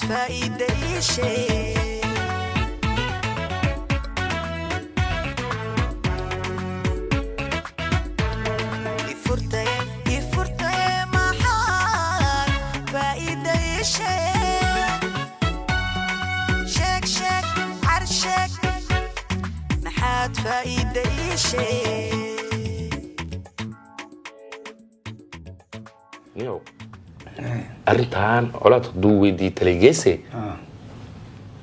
فايدة شيء يفرتي محال فايدة شيء شك عرشك محاد فايدة شيء نيو أرنتان ولا تدوي دي تليجيسي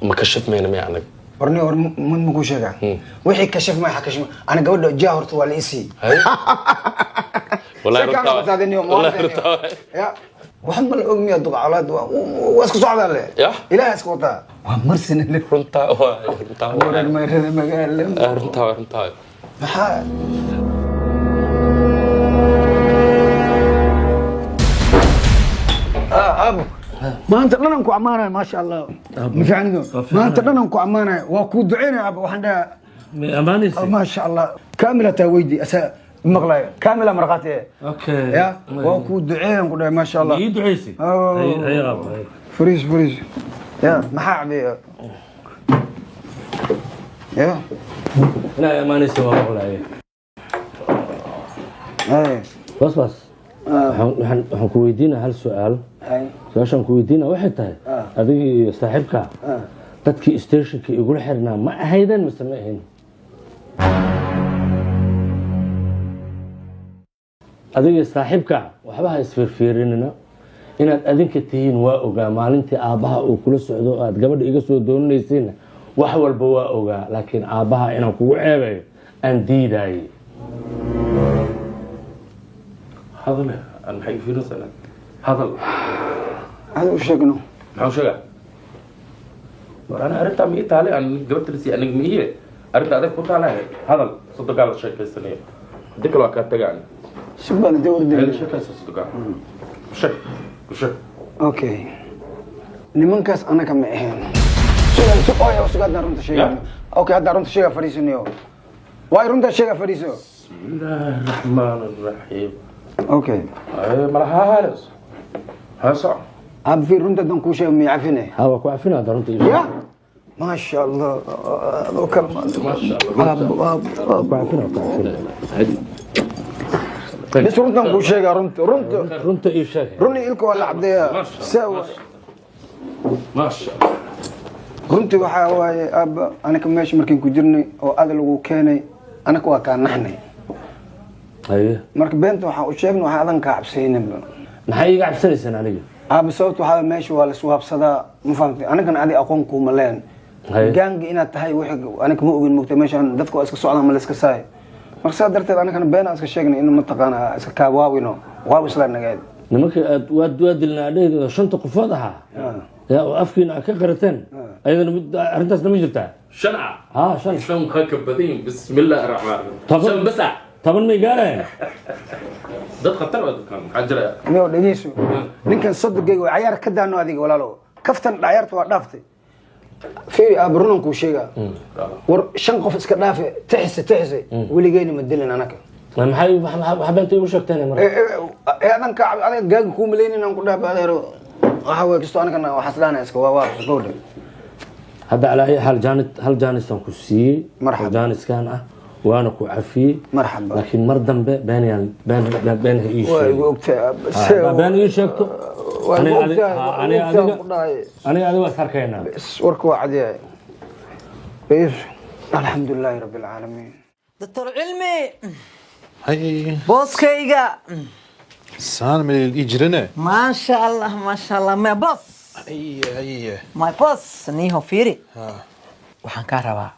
ما كشف مين معنى ورني من مقوشة وحي كشف ما حكشف أنا قول له جاهرت ولا إسي والله رنتا والله رنتا يا وحمل الأمية ضبعات واسك صعد عليه يا إله اسكوتا ومرسن اللي رنتا رنتا ورا ما يرد ما قال رنتا محال أبو ما أنت لنا نكو عمانة ما شاء الله ما في عنده ما أنت لنا نكو عمانة وكود عيني أبو وحنا أماني ما شاء الله كاملة تويدي أسا مغلاية كاملة مرقاتي أوكي يا وكود عيني نقول ما شاء الله يدعيسي هي راب فريز يا محاعبي يا لا أماني سوى مغلاية أي بس waxaan ku weydiinaa hal su'aal su'aashaan ku weydiinaa waxay tahay adiga saaxiibka dadkii stationka igula xirnaa ma ahaydeen mise ma ahayn adiga saaxiibka waxba ha isfiirfiirinina inaad adinka tihiin waa ogaa maalintii aabbaha uu kula socdo aad gabadha iga soo doonanaysiina wax walba waa ogaa laakiin aabbaha inaan kugu ceebayo aan diidaayay هذا أنا حي في رسالة هذا وش شقنه؟ معه شقة أنا أردت أمي إيطالي أنا قبلت لسي أنا مية أردت أذكر كنت على صدق على على الشركة السنية ديك الوقت تجاني شبان دور دي الشركة صدق وشك أوكي لمن كاس أنا كم إهين شو يا وش قاعد نرنت شيء أوكي هذا نرنت شيء فريسينيو واي رنت شيء فريسيو بسم الله الرحمن الرحيم اوكي مرحبا هارس هاسع اب في رنت دون كل شيء يعفنه هو كوعفنا درنت يا ما شاء الله كلمه ما شاء الله اب كوعفنا بس رنت دون كل شيء رنت اي شيء رني لكم ولا عبديه سوا ما شاء الله رنت waxa waaye ab ana ka meesh markii ku jirnay oo aad lagu keenay ana ku ka naxnay ايه marka beenta waxa uu sheegno waxa adan ka cabsaynin maxay iga cabsanaysan aniga aba sababtu waxa meesha waa la soo habsadaa ma fahamtay anaga adi aqoon ku ma leen gaang inaad tahay wixii aniga ma ogin mugtay meeshan dadku iska socdaan ma la iska saay marka saa darteed anaga beena iska sheegnay in ma taqaana iska ka waawino waa isla nagaad nimanka aad waadilna adheedo shanta qofood aha يا وافكين كقرتين ايضا arrintaas ma jirtaa شنعة شن خكبدين بسم الله الرحمن الرحيم شن بسع طبعا ما يقالين dad khatar ah dadkan xajra iyo dhageyso ninkan saddeqay way ciyaar ka daano adiga walaalo kaftan ciyaarta waa dhaaftay fi abrunan ku sheega war shan qof iska dhaafe tixsi waligeena ma dilin anaka maxay waxbanta igu sheegteen mar adan ka adiga gaag ku maleeynin aan ku dhaabadeero waxa way kisto anaka waxa salaana iska waa soo هذا على أي حال هل جانس تنكسي مرحبا جانس كان وأنا كعفي مرحبا لكن مردم بين إيش بين إيش شكو أنا هذا وصار كينا وركوا عادي إيش الحمد لله رب العالمين دكتور علمي هاي بوسكيغا سان من الإجرنة ما شاء الله ما بوس أي ما بوس نيهو فيري waxaan ka rabaa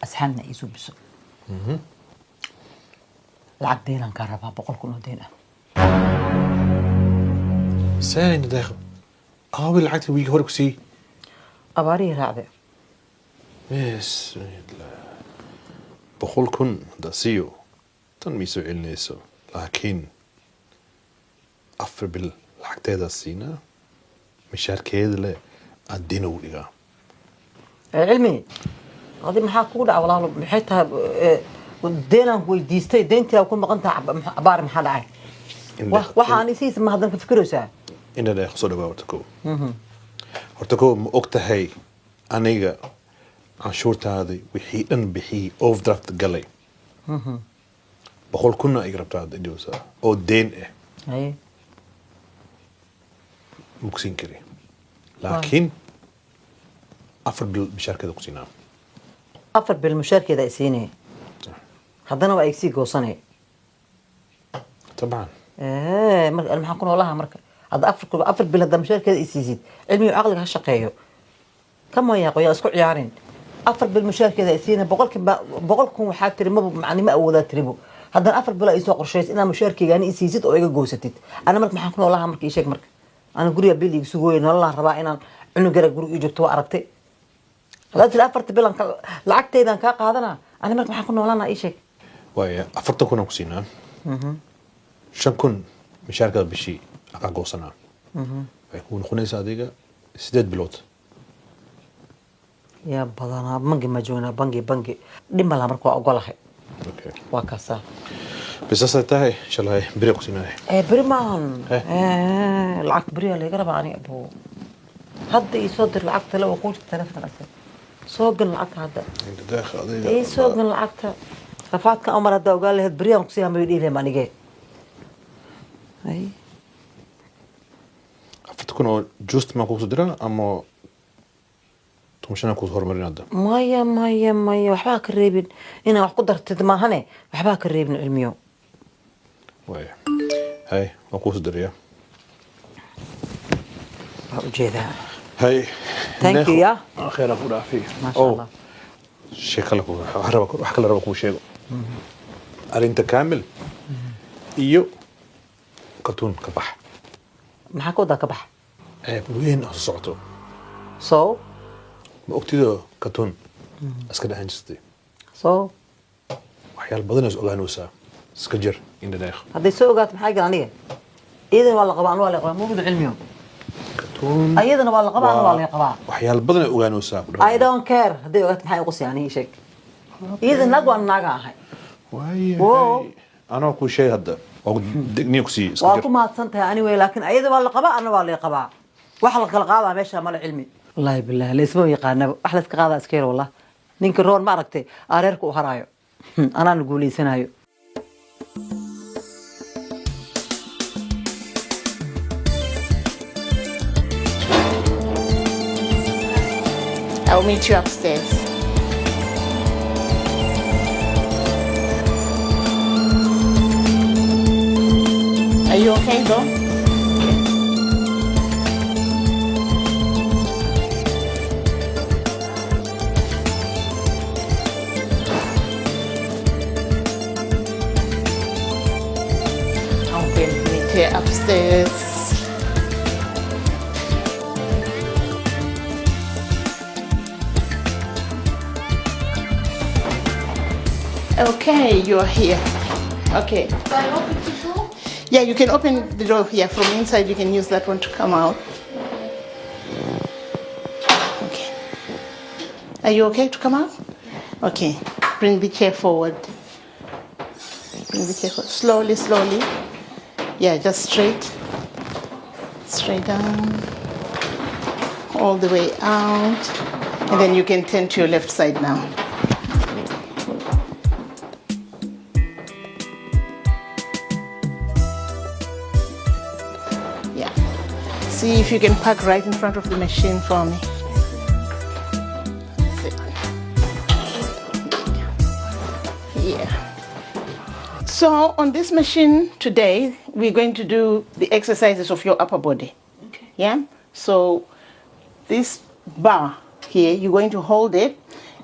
asxaabna isu biso lacag deelan ka rabaa 100 kun oo deen ah ساين داخل أول العقد ويجي هورك سي abaari raacde بسم الله بقول كن داسيو تنميسو إلنيسو لكن أفر بالعقد هذا السينا مشاركة له الدين وليها علمي هذه maxaa ku dhaca walaalo maxay tahay deenan weydiistay deyntii ku maqan tahay abaar maxaa dhacay waxaan isiis ma hadan ka fikiraysaa إن لا يخسر بوتكو horta ko ma og tahay aniga canshuurtaadii wixii dhan bixiyey overdraft galay 100,000 ay rabtaa dhowsaa oo deen ah haye mugsin kari laakiin 4 bil mishaarkeeda ku siinaa 4 bil mushaarkeeda ay siinay haddana waa ay sii goosanay طبعا marka maxaan ku noolaha marka hadda 4 bil hadda mushaarkeeda ay siisid cilmiga aqliga ha shaqeeyo kama yaaqo yaa isku ciyaarin 4 bil mushaarkeeda ay siinay boqolkun waxaa tiri macnimo awoodaa tiribo haddana 4 bil ay soo qorshaysay inaa mushaarkeyga ani siisid oo iga goosatid ana marka maxaan ku noolaha marka ii sheeg marka ana guriga bil igu sugooyo nololaan rabaa inaan cunugara guriga joogto waa aragtay hadda tiri 4 bil lacagteedaan kaa qaadanaa ana marka maxaan ku noolaana ii sheeg waaya 40,000 ku siinaa 5,000 mishaarkeeda bishii aqaa goosanaa waxay ku noqonaysaa adiga 8 bilood yaa badanaa bangi ma joognaa bangi dhima laa marka waa ogolahay okay waa kaasaa بس تاهي ان شاء الله بريق سيناي بريمان العقد بريا اللي قرب عني ابو هذا يصدر العقد لو قلت تلفنا أسد سوق العقد هذا انت داخل اي سوق العقد رفعت كأمر هذا وقال لي هاد بريا مقصيها ما يدي لي ما نجي اي فتكون جوست ما كوس درا اما تمشينا كوس هرمرين هذا مايا وحباك الريبن هنا wax ku dartid ma hane waxba ka reebin cilmiyo واي هاي ما كوس دريا ujeedaa هاي thank you يا خير ابو رافي ما شاء الله شيخ لك wax kala rabo ku sheego arinta kaamil iyo kartoon ka bax maxaa ku wada ka bax weyn oo socoto so ma ogtido kartoon iska dhahan jirtay so waxyaal badan is ogaanaysaa iska jir inda deeq hadday soo ogaato maxaa gal aniga iyadana waa la qabaa waa la qabaa muuqdo cilmiyo kartoon ayadana waa la qabaa waa la qabaa waxyaal badan ay ogaanaysaa I don't care hadday ogaato maxay ugu siyaani sheeg iyadana nag waa naga ahay واي انا كل شيء هذا دقني كسي waa ku mahadsan tahay anyway laakiin ayada waa la qabaa ana waa la qabaa wax la kala qaadaa meesha mal cilmi wallahi billahi leesma yaqaana wax la iska qaadaa iska yar wallah ninka roon ma aragtay areerku u haraayo anaan guuleysanayo I'll meet you upstairs. Are you okay though? I'm going to meet you upstairs. Okay, you're here. Okay. Do I open the door? Yeah, you can open the door here from inside. You can use that one to come out. Okay. Are you okay to come out? Okay. Bring the chair forward. Bring the chair forward. Slowly, slowly. Yeah, just straight. Straight down. All the way out. And then you can turn to your left side now. Yeah. See if you can park right in front of the machine for me. That's it. Yeah. So on this machine today, we're going to do the exercises of your upper body. Okay. Yeah. So this bar here, you're going to hold it.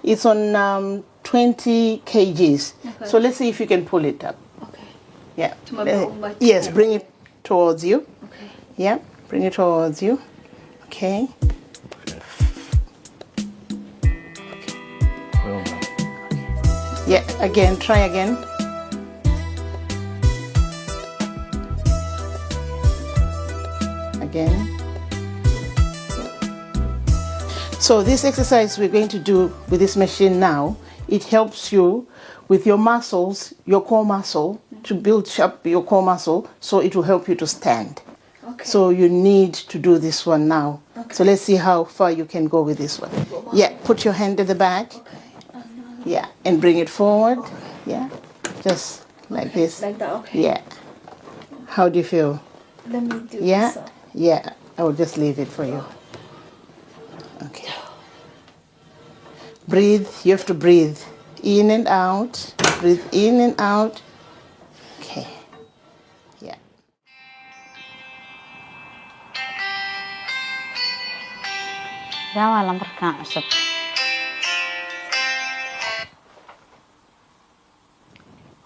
It's on 20 kgs. Okay. So let's see if you can pull it up. Okay. Yeah. To my bottom, Yes, bring it towards you. Okay. Yeah, bring it towards you. Okay. Yeah, again, try again. Again. So this exercise we're going to do with this machine now, it helps you with your muscles, your core muscle, to build up your core muscle, so it will help you to stand. Okay. So you need to do this one now So let's see how far you can go with this one. Yeah, put your hand at the back. Yeah, and bring it forward. Yeah, just like this. Like that, okay. Yeah. How do you feel? Let me do Yeah? this. Yeah, I will just leave it for you. Okay. Breathe, you have to breathe in and out. Breathe in and out. Okay. Yeah. yaa waa lambarkan cusub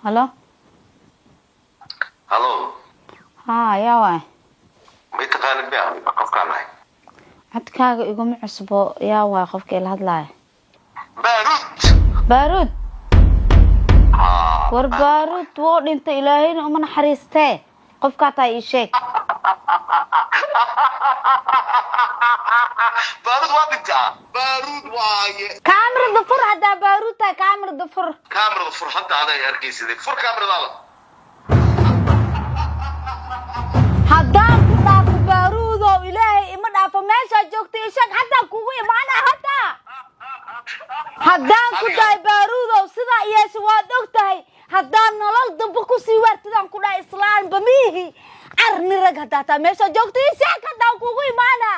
halo Halo, haa yaa waay may taqaanid baa qofkaan ahay. codkaaga iguma cusbo yaa waay qofka ila hadlaaya Baarud. baaruud war baaruud wuu dhintay ilaahayna uma naxariistee qofkaa taa ii sheeg Baarud waa dhintaa. Baarud waaye. kaamirada fur haddaa baaruud tahay kaamirada fur Kaamirada fur hadda aday arkaysidee. Fur kaamirada. haddaan ku dhaafo baaruudow ilaahay ima dhaafo meeshaa joogta ii sheeg haddaan kugu imaana haddaa haddaan ku dhahay baaruudow sidaa yeesha waad og tahay haddaan nolol dambe kusii waartidaan ku dhahay islaanba miihi carni rag haddaa taa meeshaa joogta ii sheeg haddaan kugu imaana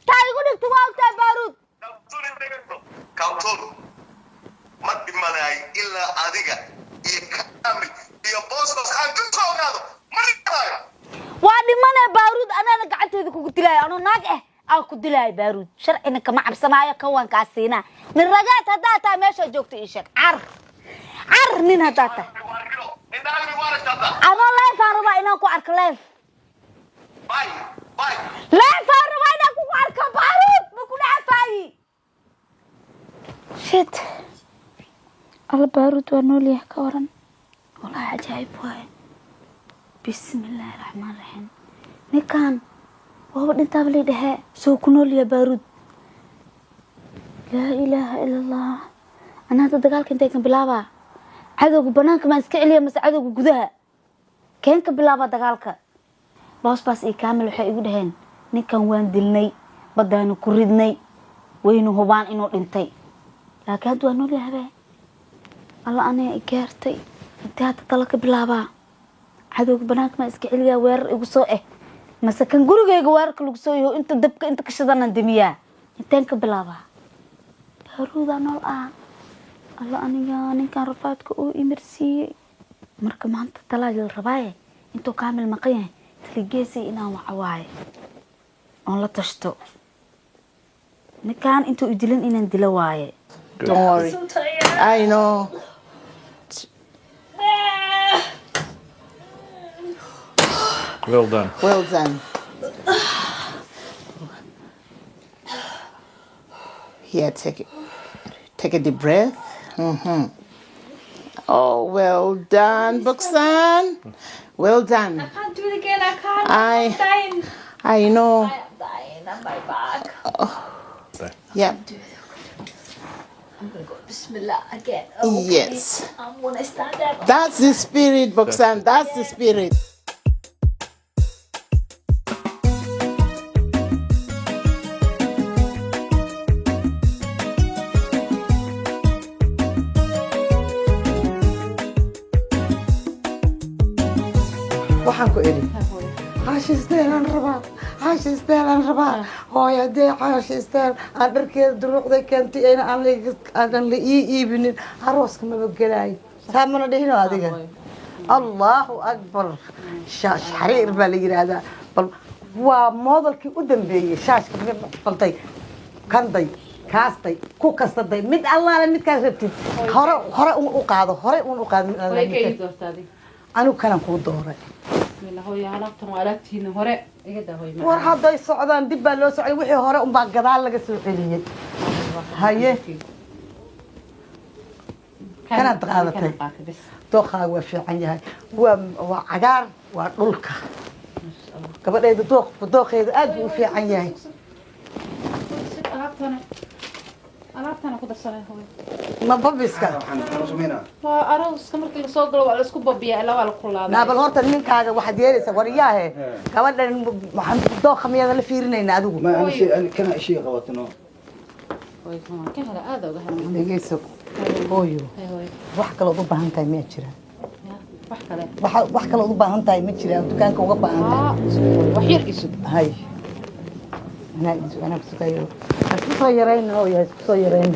taa igu dhigta waa og tahay baaruud Kawtun. Ma dhimanay ilaa adiga iyo kaamil iyo boostos aan ku soonaado. Ma dhimanay. waa dhimanee baaruud anaana gacanteeda kugu dilaayo anoo naag aan ku dilaayo baaruud sharcina kama cabsanaayo kawankaa siinaa nin ragaad haddaa taa meeshaa joogta ii sheeg car nin haddaa taa Indhaha waa rajada. anoo leefaan rabaa inaan ku arko leef Bye. Bye. leefaan rabaa inaan kugu arko baaruud ma ku dhaafaayi shit alla baaruud waa noolyahay ka waran walaahi cajaa'ib waaye bismillaahi raxmaan raxiim ninkan waaba dhintaaba lay dhahee soo ku noolyahay baaruud laa ilaaha ila allah ana hadda dagaalka intay kan bilaabaa cadowga banaanka maan iska celiya mase cadowga gudaha keen ka bilaabaa dagaalka boosbaas iyo kaamil waxay igu dhaheen ninkan waan dilnay baddaanu ku ridnay waynu hubaan inuu dhintay laakiin hadda waa noolyahay habee alla aniga i gaartay intee hadda tala ka bilaabaa cadowga banaanka maan iska celiyaa weerar igu soo mase kan gurigeyga weerarka lagu soo yaho inta dabka inta ka shidanan demiyaa inteen ka bilaabaa baaruudaa nool ah alla aniga ninkan rafaadka uu imirsiiyey marka maanta talaa la rabaaye intuu kaamil maqan yahay taligeesay inaan waca waaye oon la tashto ninkan intuu idilin inaan dilo waaye Don't worry. So tired. I know. Well done. Well done. Here, take a deep breath. Oh, well done, Boksan. Well done. I can't do it again. I can't. I- I'm dying. I know. I am dying on my back. Yeah. I'm gonna go Bismillah again. Okay. Yes. I'm gonna stand up. That's the spirit, Boksan. That's the spirit. waxaan ku eri caashi isteelaan rabaa caashi isteelaan rabaa hooyo haddee caashi isteel aan dharkeeda duruucday keentay ayna aan la ii iibinin arooska maba gelaayo saa mana dhihino adiga allahu akbar shaash xariir baa la yidhaahdaa bal waa moodalkii u dambeeyey shaashka faltay kanday kaastay ku kastaday mid allaale midkaas rabtid hore un u qaado hore un u qaado anigu kanan kuu dooray war hadday socdaan dib baa loo socday wixii hore unbaa gadaal laga soo celiyey haye kanaad qaadatay dooqaaga waa fiican yahay waa cagaar waa dhulka gabadheeda dooqeeda aad buu u fiican yahay alaabtana ku darsanay hooy ma babiska waxaan sameynaa waa arooska markii la soo galo waa la isku babiyaa ilaa waa la kulaaday naabal horta ninkaaga waxaad yeelaysaa waryaahe gabadhan waxaan dooqa miyaada la fiirinayna adigu ma ana shay kana shay qabatano hooy kan hada aad uga hadlay dhegeyso hooyo hooy wax kale u baahan tahay ma jira wax kale wax kale u baahan tahay ma jira dukaanka uga baahan tahay wax yar isu hay أنا بسكايو أسكو يرين أو يا أسكو يرين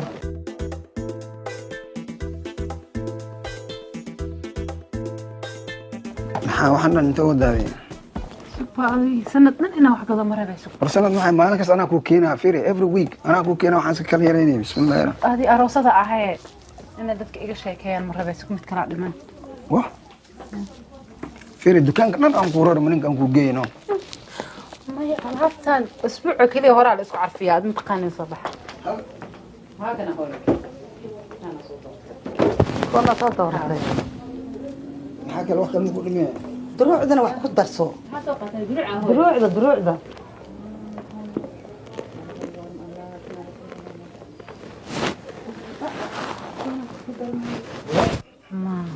waxaan inta wadaay sanadna ina wax kala marayso barsanad maxay maalin kasta anaa ku keenaa firi every week anaa ku keenaa waxaan iska kala yareynay bismillaah adi aroosada ahee ina dadka iga sheekeeyaan marayso mid kala dhiman wah firi dukaanka dhan aan ku raro maninka aan ku geeyno maya alaabtan usbuuca kaliya hore la isku carfiyaa aad mataqaaniin sabax haagana hore والله صوت ورحلة maxaa kale wax kale ku dhimay دروع ذا واحد خد درسو دروع ذا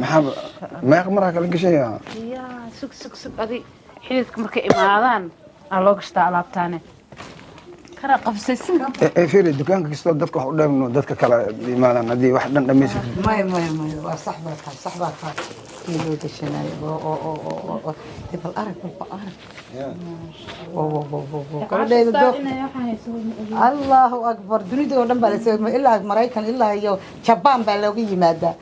maxaa meeq maraa kala gashayaa ya sug adi xididka markay imaadaan aan loo gashtaa alaabtaane kana qabsaysan firi dukaanka kastoo dadka wax u dheemno dadka kala imaadaan haddii wax dhan dhammaysan ما صح بقى كيلو دشنا او تبى الارك بالارك الله اكبر دنيا ودن بالسوي الا مريكان الا هي جابان با لوغي يمادا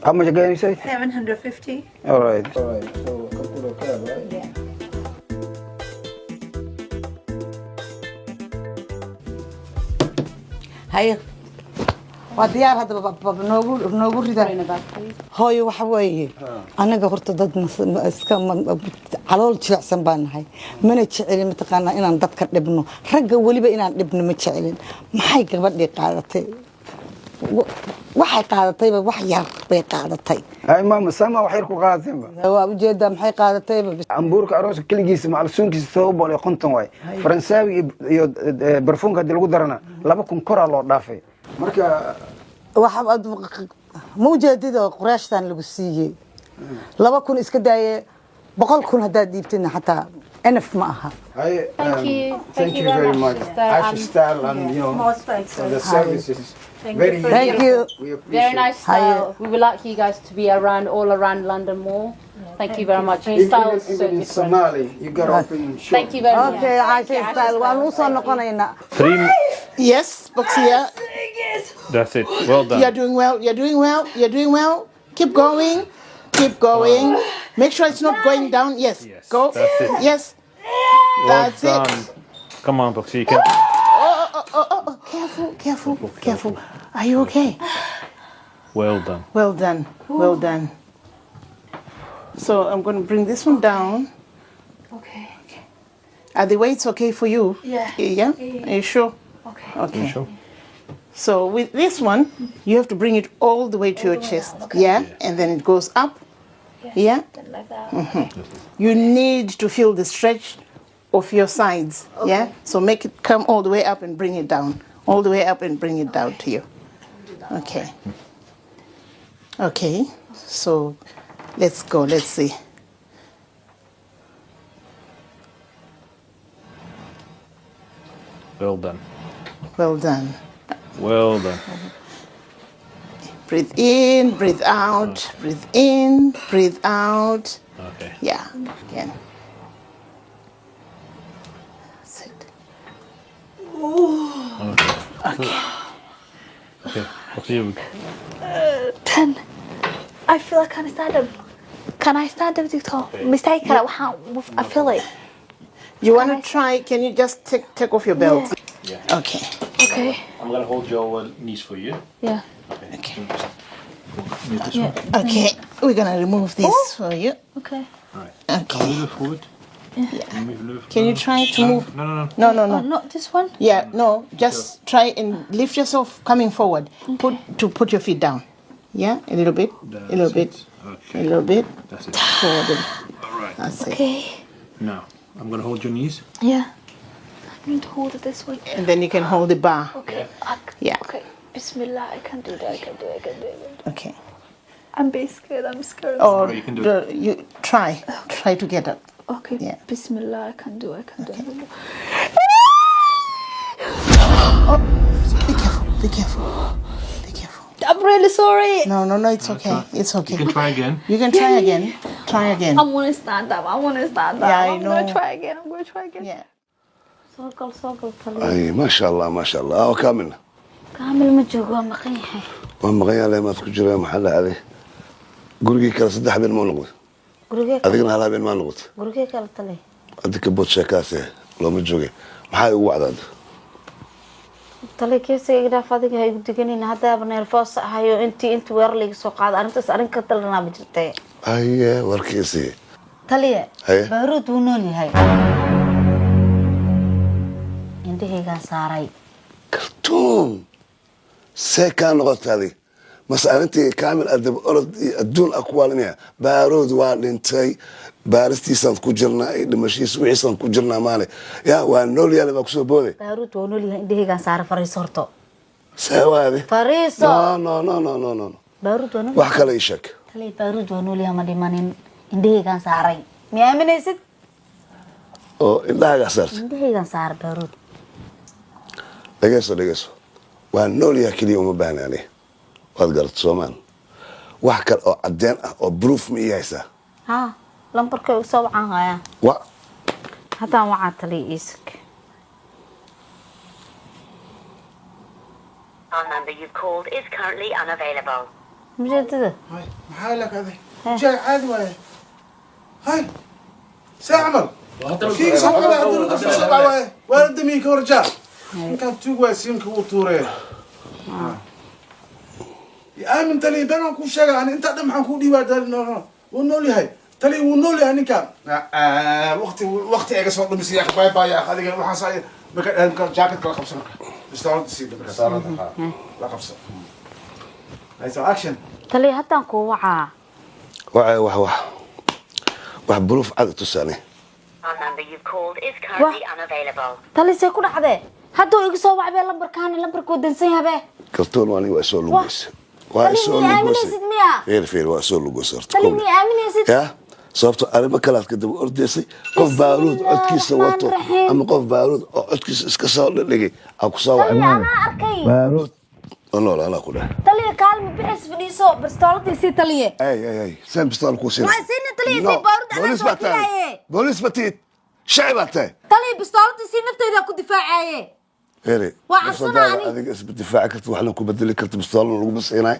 how much again you say 750. all right so kalkulo ka right Yeah. هاي وديار هذا نوغو ريدا هاي waxa weeye anaga horta dad iska calool jilicsan baan nahay mana jecelin mataqaana inaan dadka dhibno ragga waliba inaan dhibno ma jecelin maxay gabadhii qaadatay waxay qaadatay wax yar bay qaadatay ay maama sama wax yar ku qaadatay waa ujeeda maxay qaadatay ambuurka arooska kaligiisa macalsuunkiisa soo boolay qonton way faransawi iyo barfuunka hadii lagu darana 2,000 kor loo dhaafay marka waxa ma ujeedida quraashtan lagu siiyay 2,000 iska daayay 100,000 hadaa diibtina xataa enaf ma aha thank you very much Asha style and you know the services Thank you. Very nice style. We would like you guys to be around all around London Mall. Thank you very much. Your style is so even in different. Somali you got open shop Thank you very much. Okay, Asha style waan u soo noqonaynaa. Yes, Boxia. That's it. Well done. You're doing well. You're doing well. You're doing well. Keep going. Keep going. Make sure it's not going down. Yes. Go. That's it. Yes. That's it. Come on, Boxy. You can... Oh. Careful. Are you okay? Well done. Well done. Well done. So I'm going to bring this one down. Okay. Are the weights okay for you? Yeah. Yeah? Are you sure? Okay. Okay. Sure. So with this one, you have to bring it all the way to your chest. Yeah? And then it goes up. Yeah? Then like that. You need to feel the stretch of your sides. Yeah? So make it come all the way up and bring it down. All the way up and bring it down to you. Okay. Okay. So let's go. Let's see. Well done. Well done. Well done. Breathe in, breathe out, breathe in, breathe out. Okay. Yeah, again. That's it. Okay. Boxy, you... 10. I feel I can't stand up. Can I stand up, Victor? Mistake. I feel it. You want to try? Can you just take off your belt? Yeah. Okay. Okay. I'm gonna hold your knees for you. Yeah. Okay. Move this one. Okay. We're gonna remove this for you. Okay. Alright. Okay. Move it forward. Move. Can you try to move? No. No. Oh, not this one. Yeah. No. Just try and lift yourself coming forward. Put your feet down. Yeah. A little bit. A little bit. Okay. A little bit. That's it. Forward. Alright. That's it. Okay. Now, I'm gonna hold your knees. Yeah. I need to hold it this way. And then you can hold the bar. Okay. Yeah. Okay. Bismillah, I can do that. I can do it. Okay. I'm being scared. I'm scared. Or you can do you try to get up. Okay. Yeah. Bismillah, I can do it. Be careful. Be careful. Be careful. I'm really sorry. No, it's okay. It's okay. You can try again. You can try again. Try again. I'm gonna stand up. Yeah, I I'm know. gonna try again. I'm gonna try again. Yeah. soo gal taliye اي ما شاء الله ما شاء الله كامل kaamil ma joogo waa maqan yahay ومغيا لي ما تكون جرى محل عليه قرقي كلا صدح بين ما نقول gurigee أذكر هلا بين ما نقول gurigee kala taliye أديك بوت شكاسة لو متجوجي محل وعداد taliye keesiga iga dhaaf adiga ha igu diganin haddaaba neerfoos ahayo intii weer layga soo qaado arrintaas arrin ka talanaa ma jirtee أي وركيسي taliye Haye. baaruud wuu nool yahay indhahaygaan saaray كرتون سكان نقطة هذه مسألتي كامل أدب أرض الدون أقوالنا بارود والنتي بارستي سنت كجرنا لمشي سوي سنت كجرنا ماله يا وانول يا لبكسو بودي baaruud wuu nool yahay indhahaygaan saaray fariiso horto سوا هذه fariiso no baaruud waa nool وحكى لي شك taliye baaruud waa nool yahay ma dhimanin indhahaygaan saaray ma aaminaysid أو إلا قصرت indhahaygaan saaray baaruud dhegeyso waa nool yahay keliya uma baahna ani waad garat soomaan wax kale oo cadeen ah oo proof ma ii haysaa ها lambarkay u soo wacan hayaan wa haddaan wacaa taliye iisig Our number you've called is currently unavailable. mujeedada هاي محالك هذا جاي عادي ولا هاي ساعمل كيف سوى على عدل سبعة وارد مين كورجا إن كان توقع سين كوتورة يا من تلي بينهم كل شيء يعني أنت دم حنكون دي بعد ونولي هاي تلي ونولي يعني كان وقتي أجلس وقت مسيح باي باي يا أخي هذا وحصل بك جاكيت كلا خمسة بس تعرف تسيب بك لا خمسة هاي سو أكشن taliye haddaan kuu wacaa wax proof cad tusaane Our number you've called is currently unavailable. taliye see ku dhacdee hadduu iga soo wacbee lambarkaani lambarkuu dansan yahabee kartoon waani waa soo lugoys taliye miya aaminaysid miya feer waa soo lugoys horta taliye miya aaminaysid ya sababto arrimo kalaad ka daba ordaysay qof baaruud codkiisa wato ama qof baaruud oo codkiisa iska soo dhigay aa ku soo taliye wacay anaa arkay baaruud nool anaa ku dhahay taliye kaalma bixis fadhiiso bastooladii taliye ay saan bistool ku siin waa siina taliye si baaruud anaa soo filaaye boolis batid shacab tahay taliye bastooladii naftayda ku difaacaye Fere waa cabsanaani adiga isba difaac kartid waxna ku bedeli kartid bistoolna lagu biseenay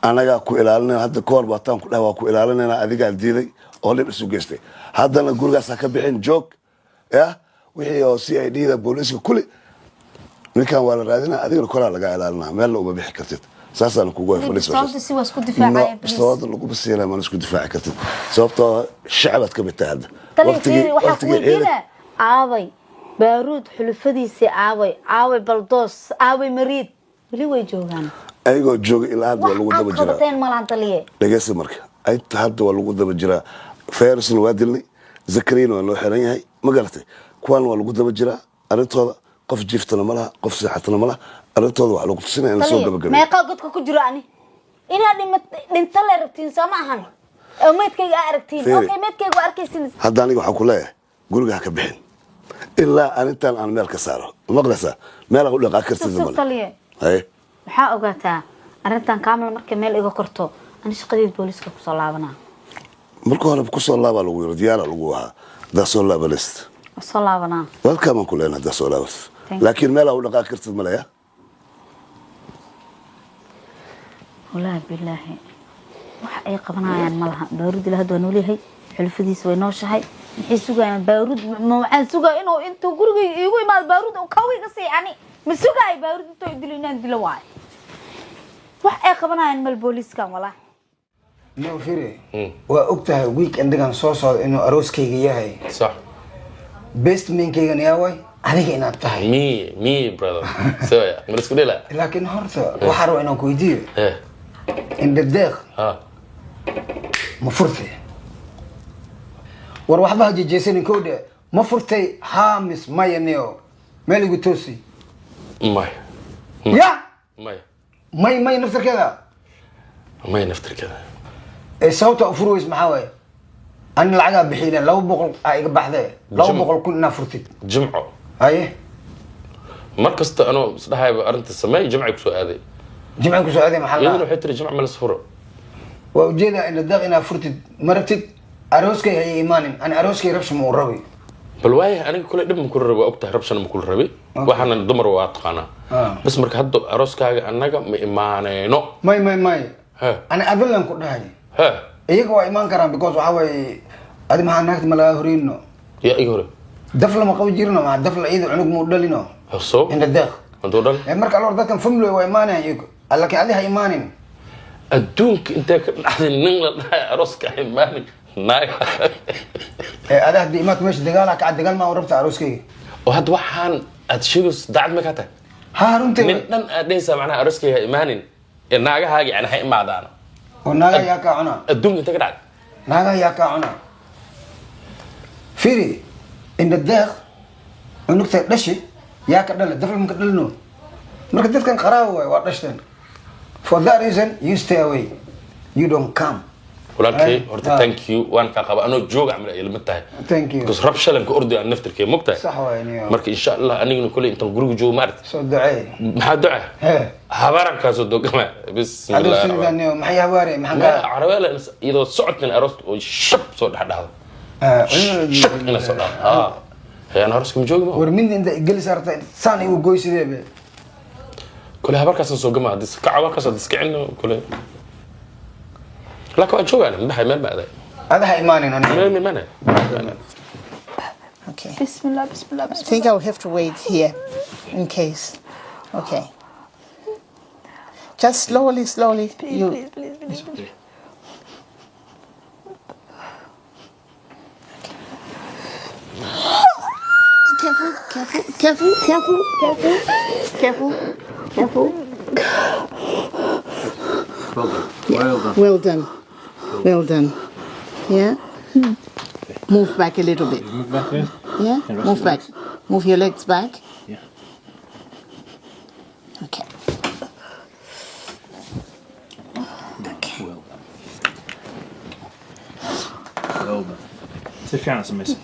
anaga ku ilaalinay hadda koor baataan ku dhawa ku ilaalinayna adiga diiday oo lib isu geystay haddana gurigaas ka bixin joog ya wixii oo CID da booliska kulli ninkan waa la raadinaa adigana koraa laga ilaalinaa meel la uma bixi kartid saasaan kugu fadhiiso bastooladii si waa isku difaacaya bistoolada lagu biseenay ma isku difaaci kartid sababtoo shacabad ka mid tahay hadda taliye fiiri waxaa ku weydiina aaway baaruud xulufadiisii aaway baldoos aaway mariid weli way joogaan ayagoo jooga ilaa hadda waa lagu daba waxaad jiraa qabateen malaan taliye dhegeysta marka inta hadda waa lagu daba jiraa fayrusna waa dilnay zakariyana waa loo xiran yahay ma garatay kuwaan waa lagu daba jiraa arrintooda qof jiiftana ma laha qof seexatana ma laha arrintooda waxaa lagu tusinaya in la soo gabagabeeyo meeqaa godka ku jiro ani inaad dhinta la rabtiin soo ma ahan oo meydkayga aa aragtiin okay meydkayga waa arkaysin hadda aniga waxaan ku leeyahay guriga ha ka bixin ilaa arrintan aan meel ka saaro maqlaysaa meel aan u dhaqaa kartid male taliye haye waxaa ogaataa arrintan kaamil markay meel iga korto ani shaqadeed booliska kusoo laabanaa marka hore kusoo laabaa lagu yiri diyaara lagu ahaa haddaa soo laabanaysid soo laabanaa welcome aan ku leenahay haddaa soo laabatid laakiin meel aan u dhaqaa kartid male ya wallaahi bilaahi wax ay qabanayaan ma laha baaruud ilaa hadda waa noolyahay xulfadiisa way nooshahay maxay sugayaan baaruud ma waxaan sugaa inuu intuu guriga iigu imaado baaruud uu kawiga sii ani ma sugaay baaruud intuu dilo inaan dilo waay wax ay qabanayaan mal booliiskan walaa no fire waa ogtahay weekendigan soo socda inuu arooskayga yahay صح best mankaygan yaa way adiga inaad tahay me brother so yeah ma isku dheela laakiin horta waxaa raba inaan ku weydiiyo eh indhadeeq ha ma furtay war waxba ha jejeesanin kowdhe ma furtay hamis maya neo meel igu toosi may ya may may naftarkeeda may naftarkeeda sababta u furweys maxaa waaye ani lacagaa bixiyna 200 aa iga baxdee 200 kun inaa furtid jimco haye mar kasta anoo isdhahayba arrinta sameey jimci ku soo aaday maxaa iyaduna waxay tiri jimc ma la furo waa ujeeda in daq inaa furtid marabtid arooskay hay imaanin ani arooskay rabsha ma u rabi bal waaye aniga kule dhib ma kula rabi waa ogtahay rabshana ma kula rabi waxaana dumar waa taqaanaa bas marka hadda arooskaaga annaga ma imaaneyno may ani adilan ku dhahay iyaga waa imaan karaan because waxaa waaye adi maxaa naagta ma lagaa horeyno yaa iga hore daf lama qabo jirno maa daf la iyada cunug muu dhalino so inda deeq haduu dhal marka alor dadkan family waa imaanayaan iyaga laakiin adi ha imaanin adduunka intee ka dhacday nin la dhahay arooska ha imaanin naaga ada haddii imaadka meesha dagaala kaca dagaal maa rabta arooskayga oo hadda waxaan aad sheegays dacad ma ka tahay ha runtii nin dhan aad dhehaysaa macnaha arooskayga ha imaanin ee naagahaaga yani ha imaadaan oo naaga yaa kaa cunaa adduunka intee ka dhacday naaga yaa kaa cunaa firi inda deeq cunugta dhashi yaa ka dhala dafla maka dhalino marka dadkan qaraawa waay waa dhashteen for that reason you stay away you don't come walaalkay horta thank you waan ka qaba anoo joog amal ay lama tahay thank you because rab shalanka ordi aan naftirkay mogtahay sax waay niyo marka insha Allah aniguna kulay intaan guriga joogo maartay soo ducay maxaa duca habaran ka soo dogama bismillah adoo niyo maxay habaare maxaa ka arabeela iyadoo socodkan aroos oo shab soo dhaxdhaado ina soo dhaxdo هي أنا هرسكم جوجي ما ورمين إنت جلس أرتا ثاني وجويس ذي كلها هبار كاسن سوق ما ديس كعوار كاسن ديس كعنه كله لا كوا جوجي أنا من حيمان بعد هذا حيماني أنا من Okay. Bismillah. I think I'll have to wait here in case. Okay. Just slowly. Please. Careful. Well done. Yeah. Move back a little bit. Move back there? Yeah. Move back. Move your legs back. Yeah. Okay. Well done. Tiffany Smith.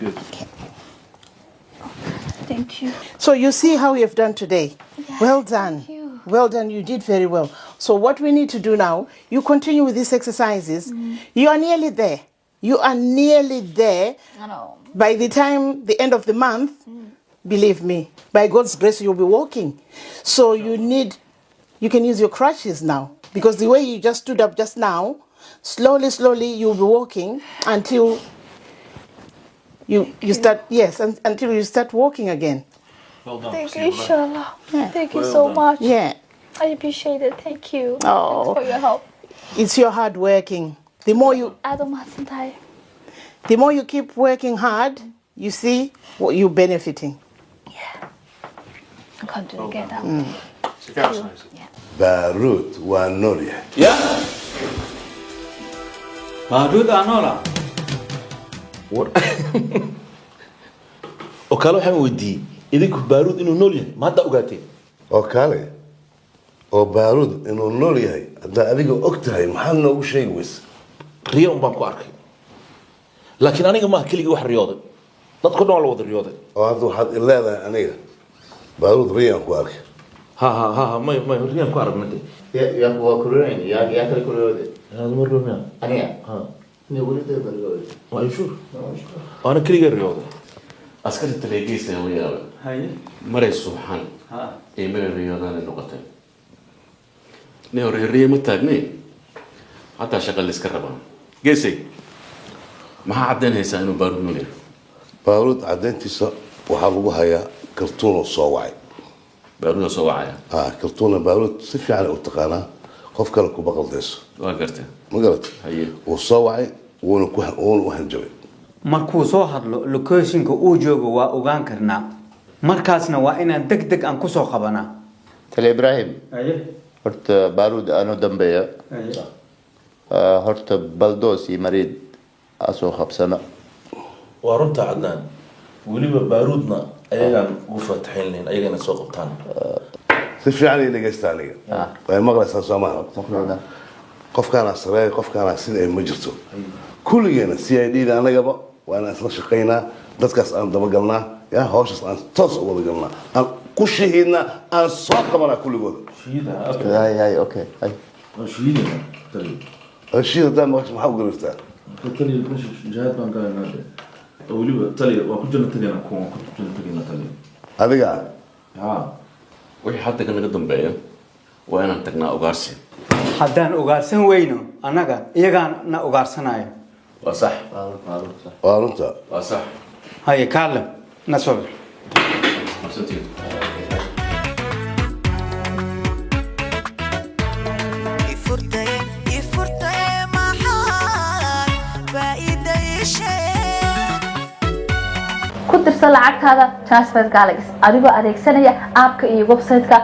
Good. Okay. Thank you. So you see how you've done today. Yeah, well done. thank you. Well done. You did very well. So what we need to do now, you continue with these exercises. You are nearly there. I know. By the time the end of the month, believe me, by God's grace, you'll be walking. So you can use your crutches now. Because the way you just stood up just now, slowly you'll be walking until you start, until you start walking again. Well done. Thank you, inshallah. Yeah. Thank you so much. Yeah. I appreciate it. Thank you. Oh. Thanks for your help. It's your hard working. The more you keep working hard, you see what you're benefiting. Yeah. I can't do it again now. Beirut waa nool yahay. Ya. Beirut aa noola. oo kale waxaan weydiiyey idinku Beirut inuu nool yahay ma hadda ogaateen oo kale oo Beirut inuu nool yahay hadda adiga og tahay maxaad noogu sheegi weyse riyo baan ku arkay laakiin aniga ma kaliya wax riyooday dadku dhan la wada riyooday oo hadda waxaad leedahay aniga Beirut riyaan ku arkay ha ma riyaan ku aragnay يا هو كورين يا كل كورين هذا مرة ما أنا نقول ده بالله ما يشوف أنا كلي الرياضة askari taleegaysta weeyaan maray subxaan ee maray riyadana noqotay ne hore ma taagnay hata shaqo la iska rabaa geesay maxaa cadeynaysaa inuu Beirut nool yahay Beirut cadeyntiisa waxaa lagu hayaa kartuun soo wacay Beirut soo wacaya kartuuna Beirut si fiican u taqaanaa qof kale ku baqaldayso waa gartay ma garatay uu soo wacay wuuna u hanjabay markuu soo hadlo locationka uu joogo waa ogaan karnaa markaasna waa inaan degdeg aan ku soo qabanaa تل إبراهيم هرت بارود أنا دمبيا هرت بلدوسي مريض أسو خبسنا وارنت عدنان وليبا بارودنا أيضا وفتحين لين أيضا سوق بتاعنا في عن اللي قستانية مغلس سومال قف كان سري قف كان سيد مجرته كل جينا سيادي أنا قبل وأنا أصلا شقينا dadkaas aan daba galnaa yaa hawshaas aan toos u wada galnaa aan ku shahiidna aan soo qabanaa kulligood هاي اوكي هاي الشيء ده ما u gariftaa تلي مش جهاد بان قال نادي ولي تلي وكجنا تلي انا كون كجنا تلي تلي adiga wixii hadda ka naga dambeeya waa inaan tagnaa ugaarsi haddaan ugaarsan weyno annaga iyagaan na ugaarsanayo waa sax waa runta waa sax haye kaalem na soo bir marsantiid ku dirso lacagtaada transfer galaxy adigoo adeegsanaya app-ka iyo website-ka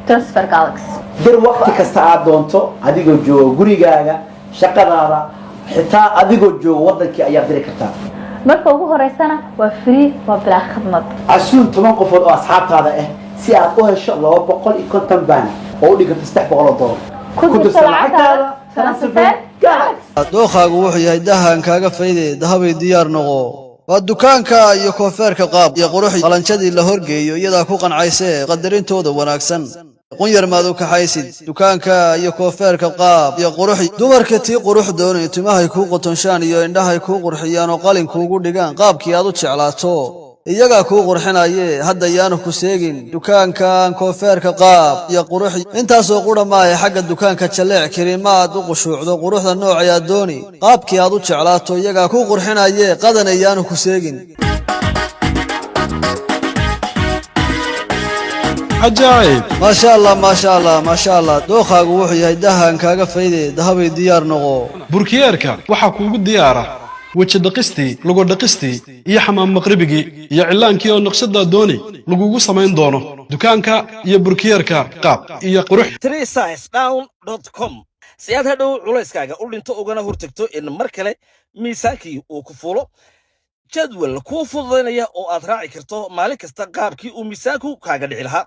transfer galaxy dir waqti kasta aad doonto adigoo jooga gurigaaga shaqadaada xitaa adigoo jooga wadankii ayaad diri kartaa marka ugu horeysana waa free waa bilaa khidmad casuun 10 qofood oo asxaabtaada ah si aad u hesho 250 baan oo u dhiganta $300 ku dirso lacagtaada transfer galaxy dookhaagu wuxuu yahay dahan kaaga faa'iiday dahabay diyaar noqo waa dukaanka iyo koofeerka qaab iyo qurux qalanjadii la horgeeyo iyada ku qancayse qadarintooda wanaagsan qunyar maad u kaxaysid dukaanka iyo koofeerka qaab iyo qurux dumarka tii qurux doonay timahay ku qotonshaan iyo indhahay ku qurxiyaan oo qalin kuugu dhigaan qaabkii aad u jeclaato iyaga ku qurxinaaye hadda yaanu ku seegin dukaankan koofeerka qaab iyo qurux intaas oo qudhamaay xagga dukaanka jaleec kirimaad u qushuucdo quruxda nooca aad dooni qaabkii aad u jeclaato iyaga ku qurxinaaye qadan ayaanu ku seegin عجائب ما شاء الله dookhaagu wuxuu yahay dahan kaaga faa'iiday dahabay diyaar noqo burkiyeerka waxa kuugu diyaara weji dhaqistii lugu dhaqistii iyo xamaam maqribigii iyo cilaankii oo naqshada dooni lagugu samayn doono dukaanka iyo burkiyeerka qaab iyo qurux treesizedown.com si aad hadhow culayskaaga u dhinto ugana hortagto in mar kale miisaankii uu ku fuulo jadwal kuu fududaynaya oo aad raaci karto maalin kasta qaabkii uu miisaanku kaaga dhici lahaa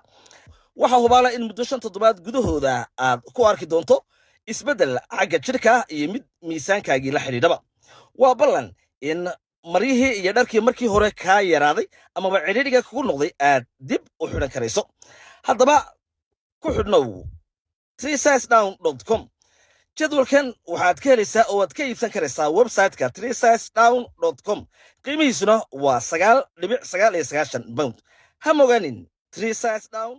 waxaa hubaala in muddo 5 toddobaad gudahooda aad ku arki doonto isbeddel xagga jirka iyo mid miisaankaagii la xidhiidhaba waa ballan in maryihii iyo dharkii markii hore kaa yaraaday amaba cidhiidhiga kugu noqday aad dib u xidhan karayso haddaba ku xidhnow treesizedown.com jadwalkan waxaad ka helaysaa oo aad ka iibsan karaysaa website-ka treesizedown.com qiimihiisuna waa 9.99 pound ha mogaanin treesizedown